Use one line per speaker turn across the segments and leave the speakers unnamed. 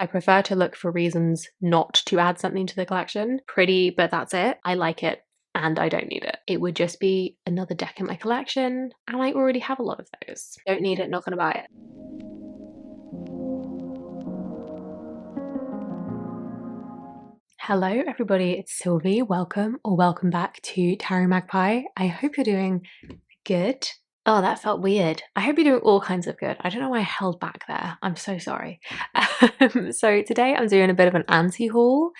I prefer to look for reasons not to add something to the collection. Pretty, but that's it. I like it and I don't need it. It would just be another deck in my collection, and I already have a lot of those. Don't need it, not gonna buy it. Hello everybody, it's Sylvie. Welcome or welcome back to Tarot Magpie. I hope you're doing good. Oh, that felt weird. I hope you're doing all kinds of good. I don't know why I held back there. I'm so sorry. So today I'm doing a bit of an anti-haul.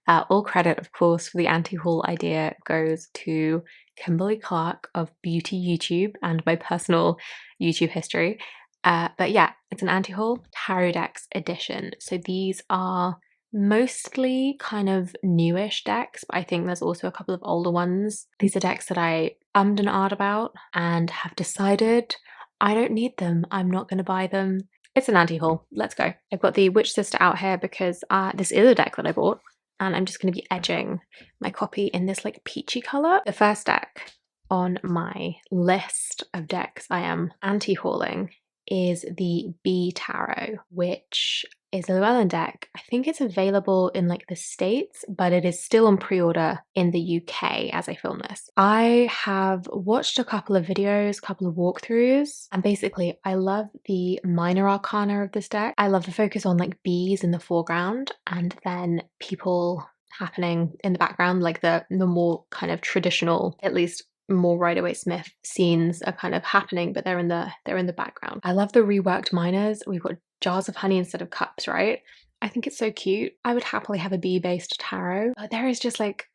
All credit, of course, for the anti-haul idea goes to Kimberly Clark of Beauty YouTube and my personal YouTube history. But yeah, it's an anti-haul tarot decks edition. So these are mostly kind of newish decks, but I think there's also a couple of older ones. These are decks that I ummed and ahed about and have decided I don't need them. I'm not going to buy them. It's an anti-haul. Let's go. I've got the Witch Sister out here because this is a deck that I bought, and I'm just going to be edging my copy in this like peachy color. The first deck on my list of decks I am anti-hauling is the B Tarot, which is a Llewellyn deck. I think it's available in like the States, but it is still on pre-order in the UK as I film this. I have watched a couple of videos, a couple of walkthroughs, and basically I love the minor arcana of this deck. I love the focus on like bees in the foreground and then people happening in the background, like the more kind of traditional, at least more Rider-Waite-Smith scenes are kind of happening, but they're in the background. I love the reworked minors. We've got jars of honey instead of cups, right? I think it's so cute. I would happily have a bee-based tarot, but there is just like,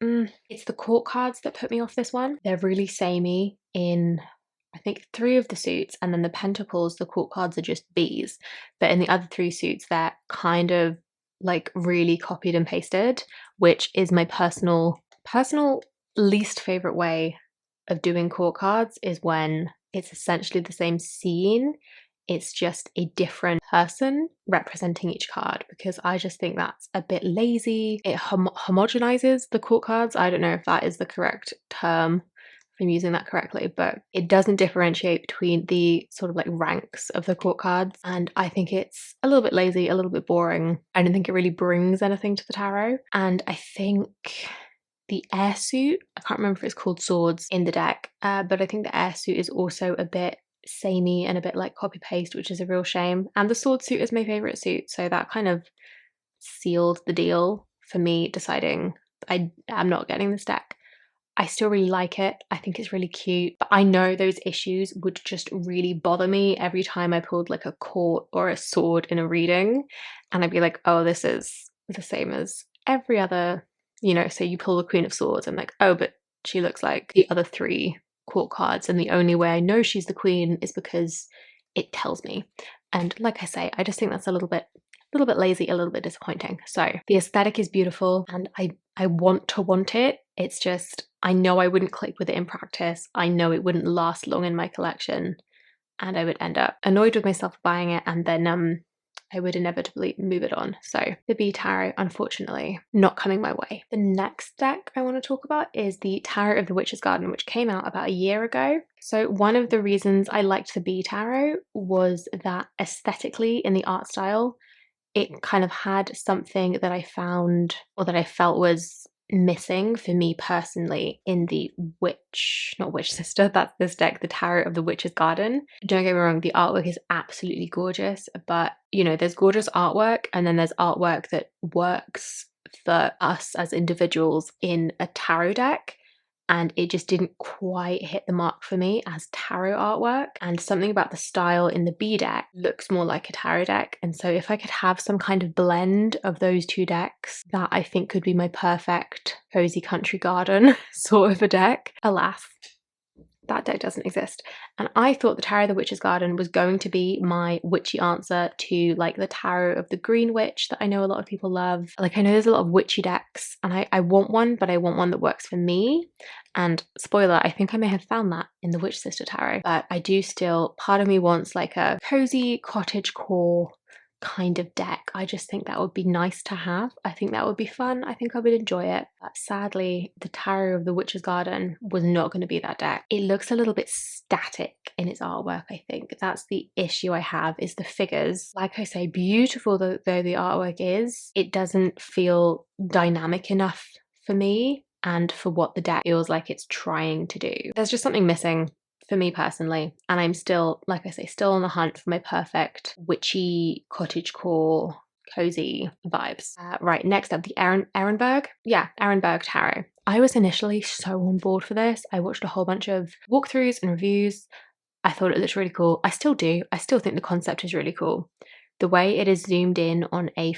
it's the court cards that put me off this one. They're really samey in, I think, 3 of the suits, and then the pentacles, the court cards are just bees. But in the other 3 suits, they're kind of like really copied and pasted, which is my personal least favorite way of doing court cards, is when it's essentially the same scene, it's just a different person representing each card, because I just think that's a bit lazy. It homogenizes the court cards. I don't know if that is the correct term, if I'm using that correctly, but it doesn't differentiate between the sort of like ranks of the court cards, and I think it's a little bit lazy, a little bit boring. I don't think it really brings anything to the tarot. And I think the air suit, I can't remember if it's called Swords in the deck, but I think the air suit is also a bit samey and a bit like copy paste, which is a real shame. And the sword suit is my favorite suit, so that kind of sealed the deal for me deciding I'm not getting this deck. I still really like it. I think it's really cute, but I know those issues would just really bother me every time I pulled like a court or a sword in a reading, and I'd be like, oh, this is the same as every other, you know, so you pull the Queen of Swords, I'm like, oh, but she looks like the other 3 court cards, and the only way I know she's the queen is because it tells me. And like I say, I just think that's a little bit lazy, a little bit disappointing. So the aesthetic is beautiful and I want it. It's just, I know I wouldn't click with it in practice. I know it wouldn't last long in my collection, and I would end up annoyed with myself for buying it, and then I would inevitably move it on. So the B Tarot, unfortunately, not coming my way. The next deck I want to talk about is the Tarot of the Witch's Garden, which came out about a year ago. So one of the reasons I liked the B Tarot was that aesthetically, in the art style, it kind of had something that I found, or that I felt was missing for me personally in the not Witch Sister, that's this deck, the Tarot of the Witch's Garden. Don't get me wrong, the artwork is absolutely gorgeous, but you know, there's gorgeous artwork and then there's artwork that works for us as individuals in a tarot deck, and it just didn't quite hit the mark for me as tarot artwork. And something about the style in the B deck looks more like a tarot deck, and so if I could have some kind of blend of those 2 decks, that I think could be my perfect cozy country garden sort of a deck. Alas, that deck doesn't exist. And I thought the Tarot of the Witch's Garden was going to be my witchy answer to like the Tarot of the Green Witch that I know a lot of people love. Like, I know there's a lot of witchy decks and I want one, but I want one that works for me. And spoiler, I think I may have found that in the Witch Sister Tarot, but I do still, part of me wants like a cozy cottagecore kind of deck. I just think that would be nice to have. I think that would be fun. I think I would enjoy it. But sadly, the Tarot of the Witch's Garden was not going to be that deck. It looks a little bit static in its artwork, I think. That's the issue I have, is the figures. Like I say, beautiful though the artwork is, it doesn't feel dynamic enough for me and for what the deck feels like it's trying to do. There's just something missing for me personally, and I'm still, like I say, still on the hunt for my perfect witchy cottagecore cozy vibes. Right, next up, the Aronberg Tarot. I was initially so on board for this. I watched a whole bunch of walkthroughs and reviews. I thought it looked really cool. I still do. I still think the concept is really cool. The way it is zoomed in on a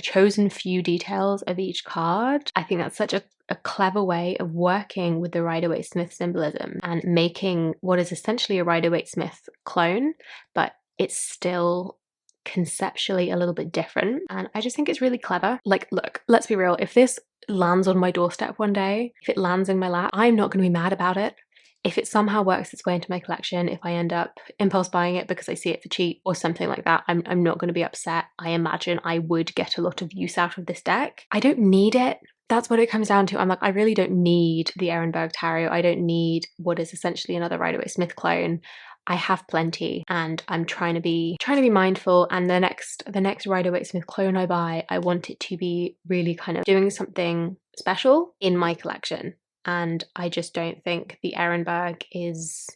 chosen few details of each card, I think that's such a clever way of working with the Rider-Waite-Smith symbolism and making what is essentially a Rider-Waite-Smith clone, but it's still conceptually a little bit different. And I just think it's really clever. Like, look, let's be real. If this lands on my doorstep one day, if it lands in my lap, I'm not going to be mad about it. If it somehow works its way into my collection, if I end up impulse buying it because I see it for cheap or something like that, I'm not going to be upset. I imagine I would get a lot of use out of this deck. I don't need it. That's what it comes down to. I'm like, I really don't need the Erenberg Tarot. I don't need what is essentially another Rider-Waite-Smith clone. I have plenty, and I'm trying to be mindful. And the next Rider-Waite-Smith clone I buy, I want it to be really kind of doing something special in my collection. And I just don't think the Aronberg is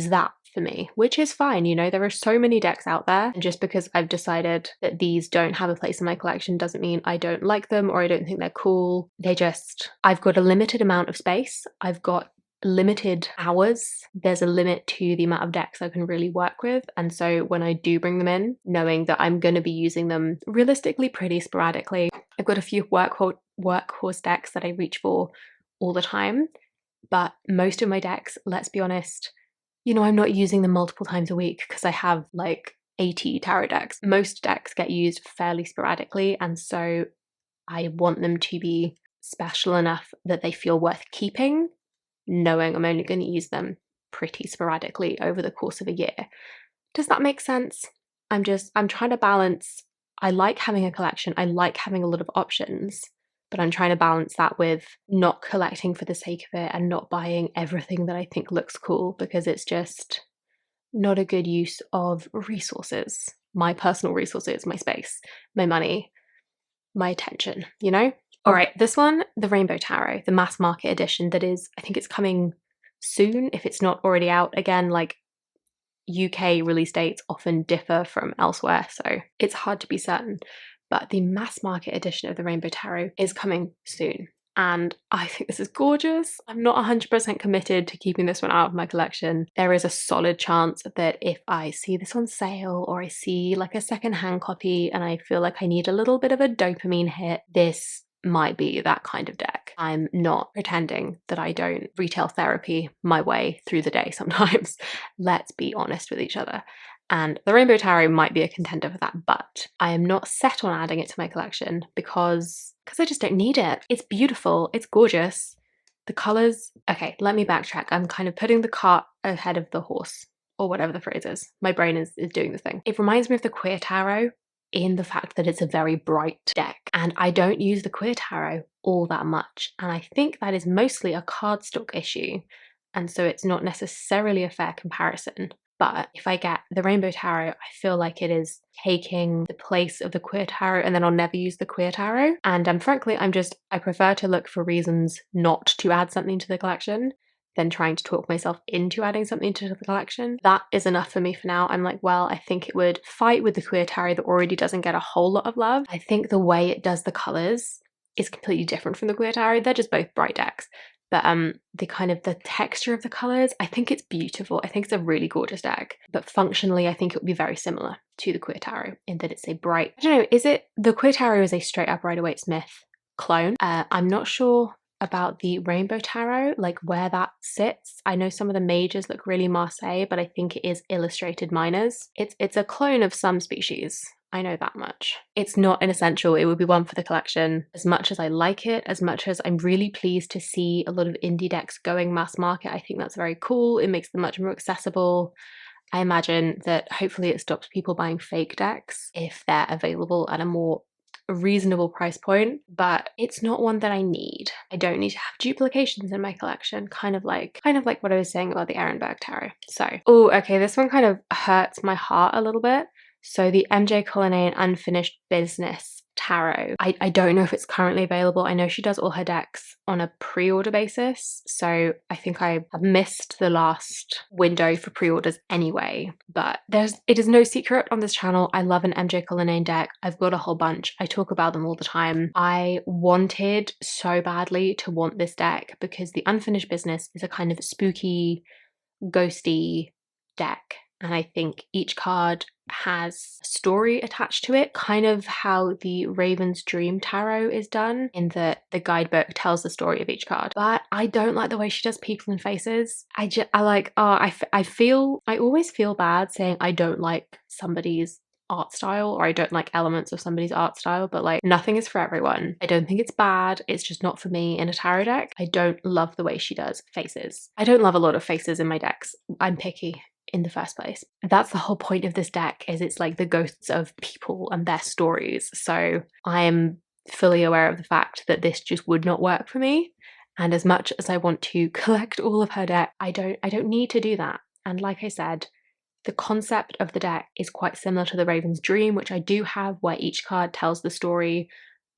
that for me, which is fine. You know, there are so many decks out there, and just because I've decided that these don't have a place in my collection doesn't mean I don't like them or I don't think they're cool. I've got a limited amount of space. I've got limited hours. There's a limit to the amount of decks I can really work with. And so when I do bring them in, knowing that I'm going to be using them realistically pretty sporadically, I've got a few workhorse decks that I reach for all the time, but most of my decks, let's be honest, you know, I'm not using them multiple times a week because I have like 80 tarot decks. Most decks get used fairly sporadically, and so I want them to be special enough that they feel worth keeping, knowing I'm only going to use them pretty sporadically over the course of a year. Does that make sense? I'm trying to balance. I like having a collection. I like having a lot of options, but I'm trying to balance that with not collecting for the sake of it and not buying everything that I think looks cool, because it's just not a good use of resources. My personal resources, my space, my money, my attention, you know? All right, this one, the Rainbow Tarot, the mass market edition that is, I think it's coming soon, if it's not already out. Again, like, UK release dates often differ from elsewhere, so it's hard to be certain. But the mass market edition of the Rainbow Tarot is coming soon, and I think this is gorgeous. I'm not 100% committed to keeping this one out of my collection. There is a solid chance that if I see this on sale or I see like a secondhand copy and I feel like I need a little bit of a dopamine hit, this might be that kind of deck. I'm not pretending that I don't retail therapy my way through the day sometimes. Let's be honest with each other. And the Rainbow Tarot might be a contender for that, but I am not set on adding it to my collection because I just don't need it. It's beautiful, it's gorgeous. The colours, okay, let me backtrack. I'm kind of putting the cart ahead of the horse, or whatever the phrase is. My brain is doing the thing. It reminds me of the Queer Tarot in the fact that it's a very bright deck, and I don't use the Queer Tarot all that much, and I think that is mostly a cardstock issue, and so it's not necessarily a fair comparison. But if I get the Rainbow Tarot, I feel like it is taking the place of the Queer Tarot, and then I'll never use the Queer Tarot. And frankly, I prefer to look for reasons not to add something to the collection than trying to talk myself into adding something to the collection. That is enough for me for now. I'm like, well, I think it would fight with the Queer Tarot that already doesn't get a whole lot of love. I think the way it does the colours is completely different from the Queer Tarot. They're just both bright decks. But the texture of the colours, I think it's beautiful. I think it's a really gorgeous deck. But functionally, I think it would be very similar to the Queer Tarot in that it's a bright, I don't know, the Queer Tarot is a straight up Rider-Waite-Smith clone. I'm not sure about the Rainbow Tarot, like where that sits. I know some of the majors look really Marseille, but I think it is illustrated minors. It's a clone of some species. I know that much. It's not an essential. It would be one for the collection. As much as I like it, as much as I'm really pleased to see a lot of indie decks going mass market, I think that's very cool. It makes them much more accessible. I imagine that hopefully it stops people buying fake decks if they're available at a more reasonable price point, but it's not one that I need. I don't need to have duplications in my collection, kind of like what I was saying about the Erenberg Tarot. So, oh, okay, this one kind of hurts my heart a little bit. So the MJ Cullinane Unfinished Business Tarot. I don't know if it's currently available. I know she does all her decks on a pre-order basis, so I think I have missed the last window for pre-orders anyway. But it is no secret on this channel, I love an MJ Cullinane deck. I've got a whole bunch. I talk about them all the time. I wanted so badly to want this deck because the Unfinished Business is a kind of spooky, ghosty deck, and I think each card has a story attached to it, kind of how the Raven's Dream Tarot is done, in that the guidebook tells the story of each card. But I don't like the way she does people and faces. I always feel bad saying I don't like somebody's art style, or I don't like elements of somebody's art style, but like, nothing is for everyone. I don't think it's bad, it's just not for me in a tarot deck. I don't love the way she does faces. I don't love a lot of faces in my decks. I'm picky in the first place. That's the whole point of this deck, is it's like the ghosts of people and their stories. So I am fully aware of the fact that this just would not work for me. And as much as I want to collect all of her deck, I don't need to do that. And like I said, the concept of the deck is quite similar to the Raven's Dream, which I do have, where each card tells the story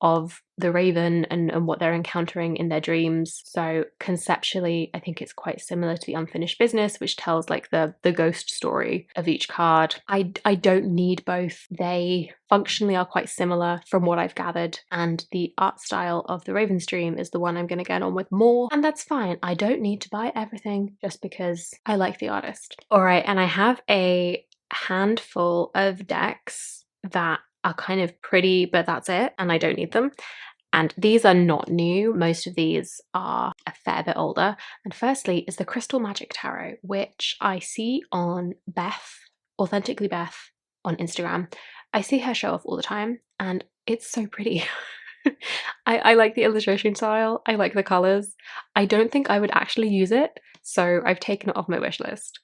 of the raven and what they're encountering in their dreams. So conceptually, I think it's quite similar to the Unfinished Business, which tells like the ghost story of each card. I don't need both. They functionally are quite similar from what I've gathered, and the art style of the Raven's Dream is the one I'm going to get on with more, and that's fine. I don't need to buy everything just because I like the artist. All right, and I have a handful of decks that are kind of pretty, but that's it, and I don't need them. And these are not new. Most of these are a fair bit older. And firstly is the Crystal Magic Tarot, which I see on Beth, Authentically Beth, on Instagram. I see her show off all the time, and it's so pretty. I like the illustration style. I like the colors. I don't think I would actually use it, so I've taken it off my wish list.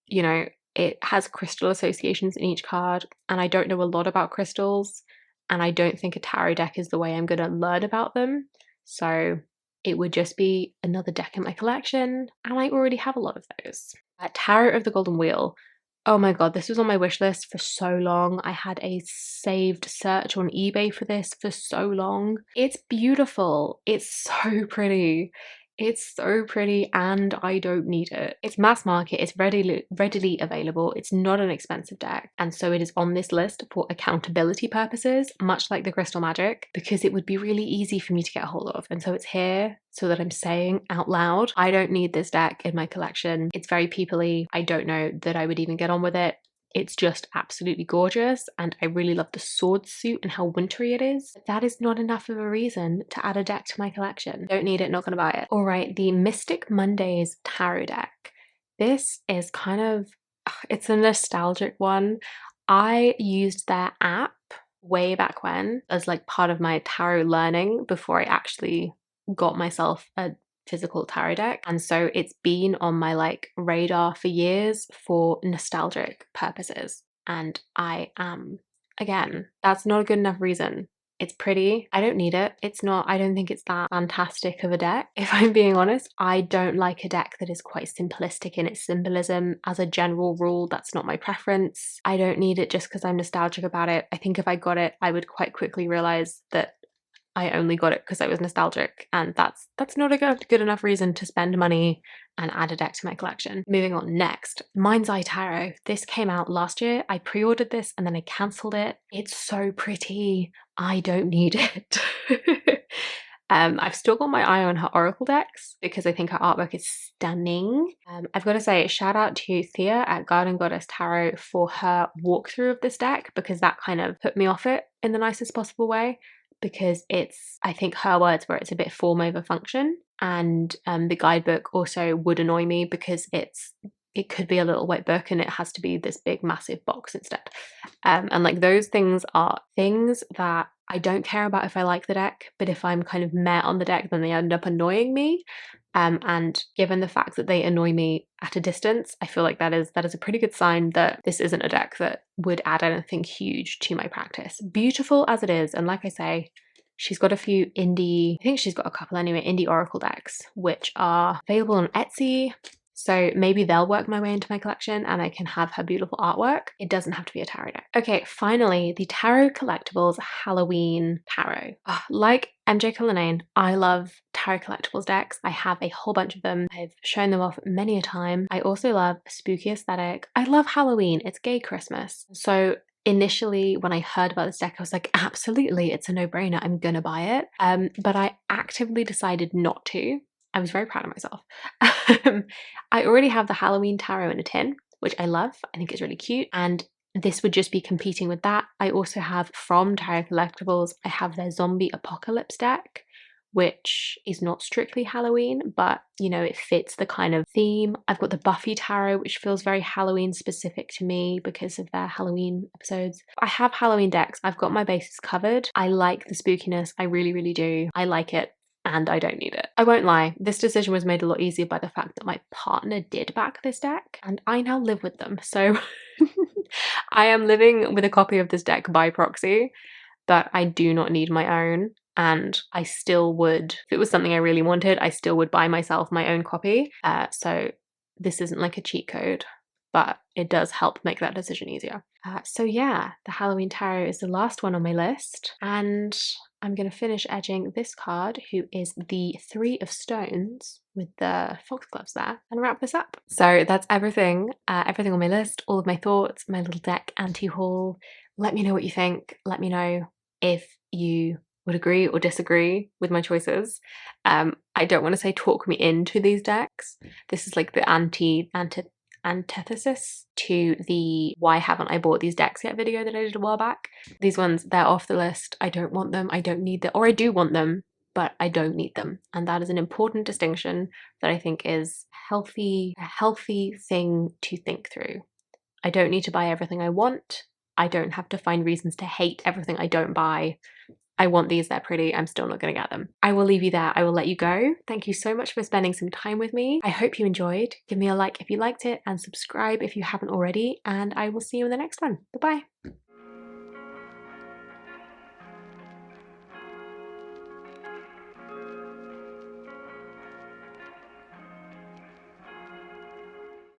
You know, it has crystal associations in each card, and I don't know a lot about crystals, and I don't think a tarot deck is the way I'm going to learn about them. So it would just be another deck in my collection, and I already have a lot of those. Tarot of the Golden Wheel. Oh my god, this was on my wish list for so long. I had a saved search on eBay for this for so long. It's beautiful. It's so pretty. It's so pretty, and I don't need it. It's mass market, it's readily available, it's not an expensive deck, and so it is on this list for accountability purposes, much like the Crystal Magic, because it would be really easy for me to get a hold of. And so it's here so that I'm saying out loud, I don't need this deck in my collection. It's very peoply. I don't know that I would even get on with it. It's just absolutely gorgeous, and I really love the sword suit and how wintry it is. But that is not enough of a reason to add a deck to my collection. Don't need it, not gonna buy it. All right, the Mystic Mondays Tarot deck. This is kind of, it's a nostalgic one. I used their app way back when as like part of my tarot learning before I actually got myself a physical tarot deck, and so it's been on my like radar for years for nostalgic purposes, and I am, again, that's not a good enough reason. It's pretty, I don't need it. It's not, I don't think it's that fantastic of a deck. If I'm being honest, I don't like a deck that is quite simplistic in its symbolism. As a general rule, that's not my preference. I don't need it just because I'm nostalgic about it. I think if I got it, I would quite quickly realize that I only got it because I was nostalgic, and that's not a good enough reason to spend money and add a deck to my collection. Moving on, next, Mind's Eye Tarot. This came out last year. I pre-ordered this and then I cancelled it. It's so pretty. I don't need it. I've still got my eye on her Oracle decks because I think her artwork is stunning. I've got to say, shout out to Thea at Garden Goddess Tarot for her walkthrough of this deck, because that kind of put me off it in the nicest possible way. Because it's, I think her words were, it's a bit form over function, and the guidebook also would annoy me because it could be a little white book and it has to be this big massive box instead, and like those things are things that I don't care about if I like the deck, but if I'm kind of met on the deck, then they end up annoying me, And given the fact that they annoy me at a distance, I feel like that is a pretty good sign that this isn't a deck that would add anything huge to my practice. Beautiful as it is, and like I say, she's got a few indie, I think she's got a couple anyway, indie oracle decks, which are available on Etsy. So maybe they'll work my way into my collection and I can have her beautiful artwork. It doesn't have to be a tarot deck. Okay, finally, the Tarot Collectibles Halloween Tarot. Oh, like MJ Cullinane, I love Tarot Collectibles decks. I have a whole bunch of them. I've shown them off many a time. I also love a spooky aesthetic. I love Halloween. It's gay Christmas. So initially, when I heard about this deck, I was like, absolutely, it's a no-brainer. I'm gonna buy it. But I actively decided not to. I was very proud of myself. I already have the Halloween tarot in a tin, which I love. I think it's really cute. And this would just be competing with that. I also have from Tarot Collectibles, I have their Zombie Apocalypse deck, which is not strictly Halloween, but you know, it fits the kind of theme. I've got the Buffy tarot, which feels very Halloween specific to me because of their Halloween episodes. I have Halloween decks. I've got my bases covered. I like the spookiness. I really, really do. I like it. And I don't need it. I won't lie, this decision was made a lot easier by the fact that my partner did back this deck, and I now live with them. So I am living with a copy of this deck by proxy, but I do not need my own. And I still would, if it was something I really wanted, I still would buy myself my own copy. So this isn't like a cheat code, but it does help make that decision easier. So yeah, the Halloween Tarot is the last one on my list, and I'm going to finish edging this card, who is the Three of Stones with the foxgloves there, and wrap this up. So that's everything, everything on my list, all of my thoughts, my little deck anti-haul. Let me know what you think. Let me know if you would agree or disagree with my choices. I don't want to say talk me into these decks. This is like the antithesis to the why haven't I bought these decks yet video that I did a while back. These ones, they're off the list. I don't want them. I don't need them. Or I do want them, but I don't need them. And that is an important distinction that I think is a healthy thing to think through. I don't need to buy everything I want. I don't have to find reasons to hate everything I don't buy. I want these, they're pretty, I'm still not going to get them. I will leave you there, I will let you go. Thank you so much for spending some time with me. I hope you enjoyed. Give me a like if you liked it and subscribe if you haven't already, and I will see you in the next one. Bye-bye.